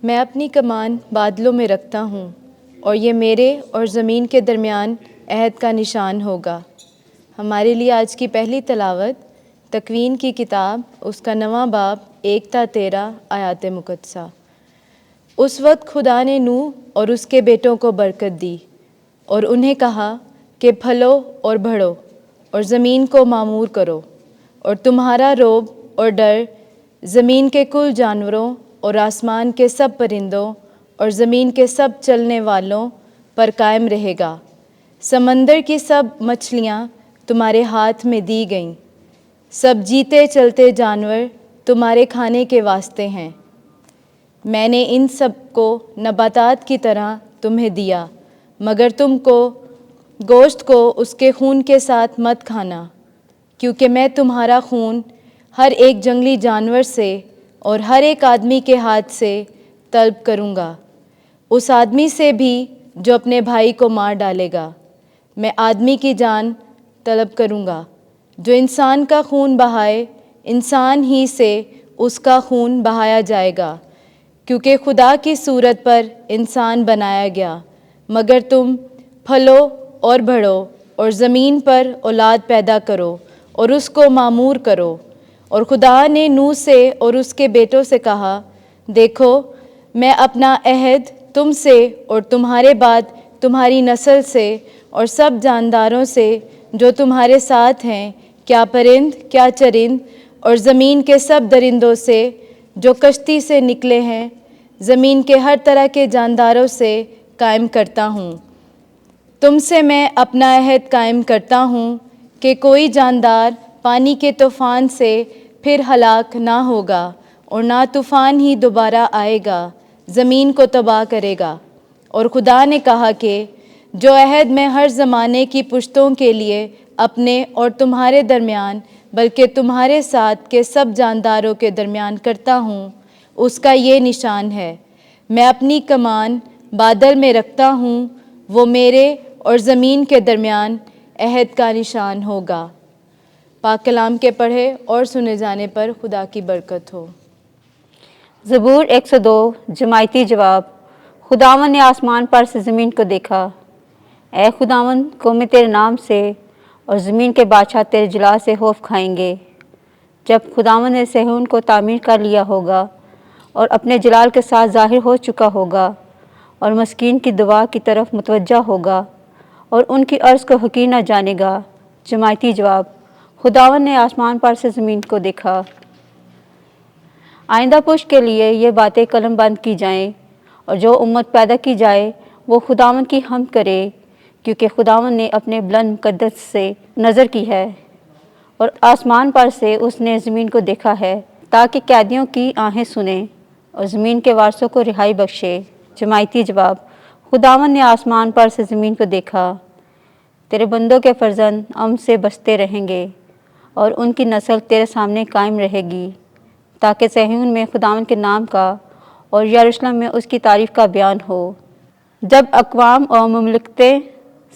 میں اپنی کمان بادلوں میں رکھتا ہوں، اور یہ میرے اور زمین کے درمیان عہد کا نشان ہوگا۔ ہمارے لیے آج کی پہلی تلاوت تکوین کی کتاب، اس کا 9واں باب 1 تا 13 آیات مقدسہ۔ اس وقت خدا نے نوح اور اس کے بیٹوں کو برکت دی اور انہیں کہا کہ پھلو اور بڑھو اور زمین کو معمور کرو، اور تمہارا رعب اور ڈر زمین کے کل جانوروں اور آسمان کے سب پرندوں اور زمین کے سب چلنے والوں پر قائم رہے گا۔ سمندر کی سب مچھلیاں تمہارے ہاتھ میں دی گئیں، سب جیتے چلتے جانور تمہارے کھانے کے واسطے ہیں۔ میں نے ان سب کو نباتات کی طرح تمہیں دیا، مگر تم کو گوشت کو اس کے خون کے ساتھ مت کھانا، کیونکہ میں تمہارا خون ہر ایک جنگلی جانور سے اور ہر ایک آدمی کے ہاتھ سے طلب کروں گا، اس آدمی سے بھی جو اپنے بھائی کو مار ڈالے گا۔ میں آدمی کی جان طلب کروں گا، جو انسان کا خون بہائے انسان ہی سے اس کا خون بہایا جائے گا، کیونکہ خدا کی صورت پر انسان بنایا گیا۔ مگر تم پھلو اور بڑھو اور زمین پر اولاد پیدا کرو اور اس کو معمور کرو۔ اور خدا نے نوح سے اور اس کے بیٹوں سے کہا، دیکھو میں اپنا عہد تم سے اور تمہارے بعد تمہاری نسل سے اور سب جانداروں سے جو تمہارے ساتھ ہیں، کیا پرند کیا چرند، اور زمین کے سب درندوں سے جو کشتی سے نکلے ہیں، زمین کے ہر طرح کے جانداروں سے قائم کرتا ہوں۔ تم سے میں اپنا عہد قائم کرتا ہوں کہ کوئی جاندار پانی کے طوفان سے پھر ہلاک نہ ہوگا، اور نہ طوفان ہی دوبارہ آئے گا زمین کو تباہ کرے گا۔ اور خدا نے کہا کہ جو عہد میں ہر زمانے کی پشتوں کے لیے اپنے اور تمہارے درمیان بلکہ تمہارے ساتھ کے سب جانداروں کے درمیان کرتا ہوں، اس کا یہ نشان ہے، میں اپنی کمان بادل میں رکھتا ہوں، وہ میرے اور زمین کے درمیان عہد کا نشان ہوگا۔ پاک کلام کے پڑھے اور سنے جانے پر خدا کی برکت ہو۔ زبور 102 جماعتی جواب۔ خداوند نے آسمان پر سے زمین کو دیکھا۔ اے خداوند، قومیں تیرے نام سے اور زمین کے بادشاہ تیرے جلال سے خوف کھائیں گے۔ جب خداوند نے صہیون کو تعمیر کر لیا ہوگا اور اپنے جلال کے ساتھ ظاہر ہو چکا ہوگا، اور مسکین کی دعا کی طرف متوجہ ہوگا اور ان کی عرض کو حقیر نہ جانے گا۔ جماعتی جواب۔ خداوند نے آسمان پر سے زمین کو دیکھا۔ آئندہ پشت کے لیے یہ باتیں قلم بند کی جائیں، اور جو امت پیدا کی جائے وہ خداوند کی حمد کرے، کیونکہ خداوند نے اپنے بلند مقدس سے نظر کی ہے، اور آسمان پر سے اس نے زمین کو دیکھا ہے، تاکہ قیدیوں کی آہیں سنے اور زمین کے وارثوں کو رہائی بخشے۔ جماعتی جواب۔ خداوند نے آسمان پر سے زمین کو دیکھا۔ تیرے بندوں کے فرزند امن سے بستے رہیں گے، اور ان کی نسل تیرے سامنے قائم رہے گی، تاکہ صہیون میں خداوند کے نام کا اور یروشلم میں اس کی تعریف کا بیان ہو۔ جب اقوام اور مملکتیں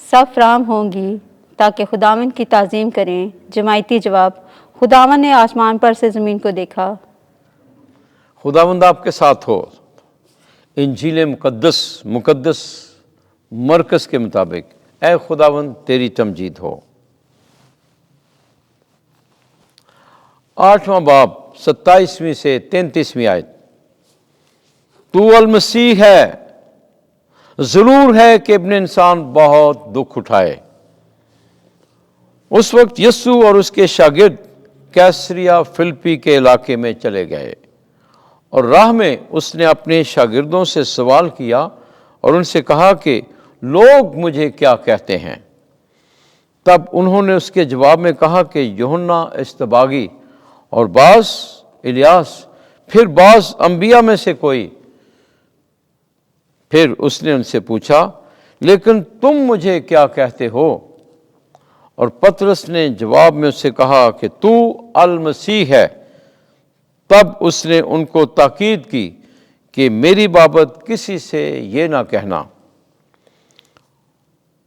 سب فراہم ہوں گی تاکہ خداوند کی تعظیم کریں۔ جماعتی جواب۔ خداوند نے آسمان پر سے زمین کو دیکھا۔ خداوند آپ کے ساتھ ہو۔ انجیل مقدس مرکز کے مطابق اے خداوند تیری تمجید ہو۔ 8واں باب 27ویں سے 33ویں آیت۔ تو المسیح ہے، ضرور ہے کہ ابن انسان بہت دکھ اٹھائے۔ اس وقت یسوع اور اس کے شاگرد کیسریا فلپی کے علاقے میں چلے گئے، اور راہ میں اس نے اپنے شاگردوں سے سوال کیا اور ان سے کہا کہ لوگ مجھے کیا کہتے ہیں؟ تب انہوں نے اس کے جواب میں کہا کہ یوحنا اصطباغی، اور بعض الیاس، پھر بعض انبیاء میں سے کوئی۔ پھر اس نے ان سے پوچھا، لیکن تم مجھے کیا کہتے ہو؟ اور پطرس نے جواب میں اس سے کہا کہ تو المسیح ہے۔ تب اس نے ان کو تاکید کی کہ میری بابت کسی سے یہ نہ کہنا۔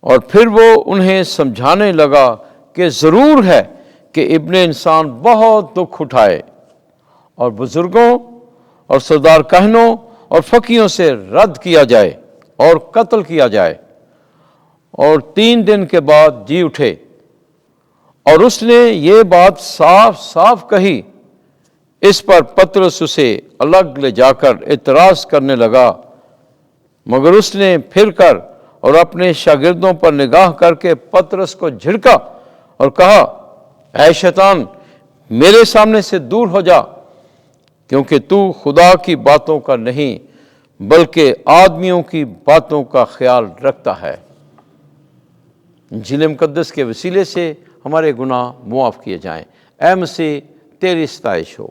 اور پھر وہ انہیں سمجھانے لگا کہ ضرور ہے کہ ابن انسان بہت دکھ اٹھائے، اور بزرگوں اور سردار کہنوں اور فقیوں سے رد کیا جائے اور قتل کیا جائے۔ اور 3 دن کے بعد جی اٹھے، اور اس نے یہ بات صاف صاف کہی۔ اس پر پطرس اسے الگ لے جا کر اعتراض کرنے لگا، مگر اس نے پھر کر اور اپنے شاگردوں پر نگاہ کر کے پطرس کو جھڑکا اور کہا، اے شیطان، میرے سامنے سے دور ہو جا، کیونکہ تو خدا کی باتوں کا نہیں بلکہ آدمیوں کی باتوں کا خیال رکھتا ہے۔ انجیل مقدس کے وسیلے سے ہمارے گناہ معاف کیے جائیں۔ اے مسیح، تیری ستائش ہو۔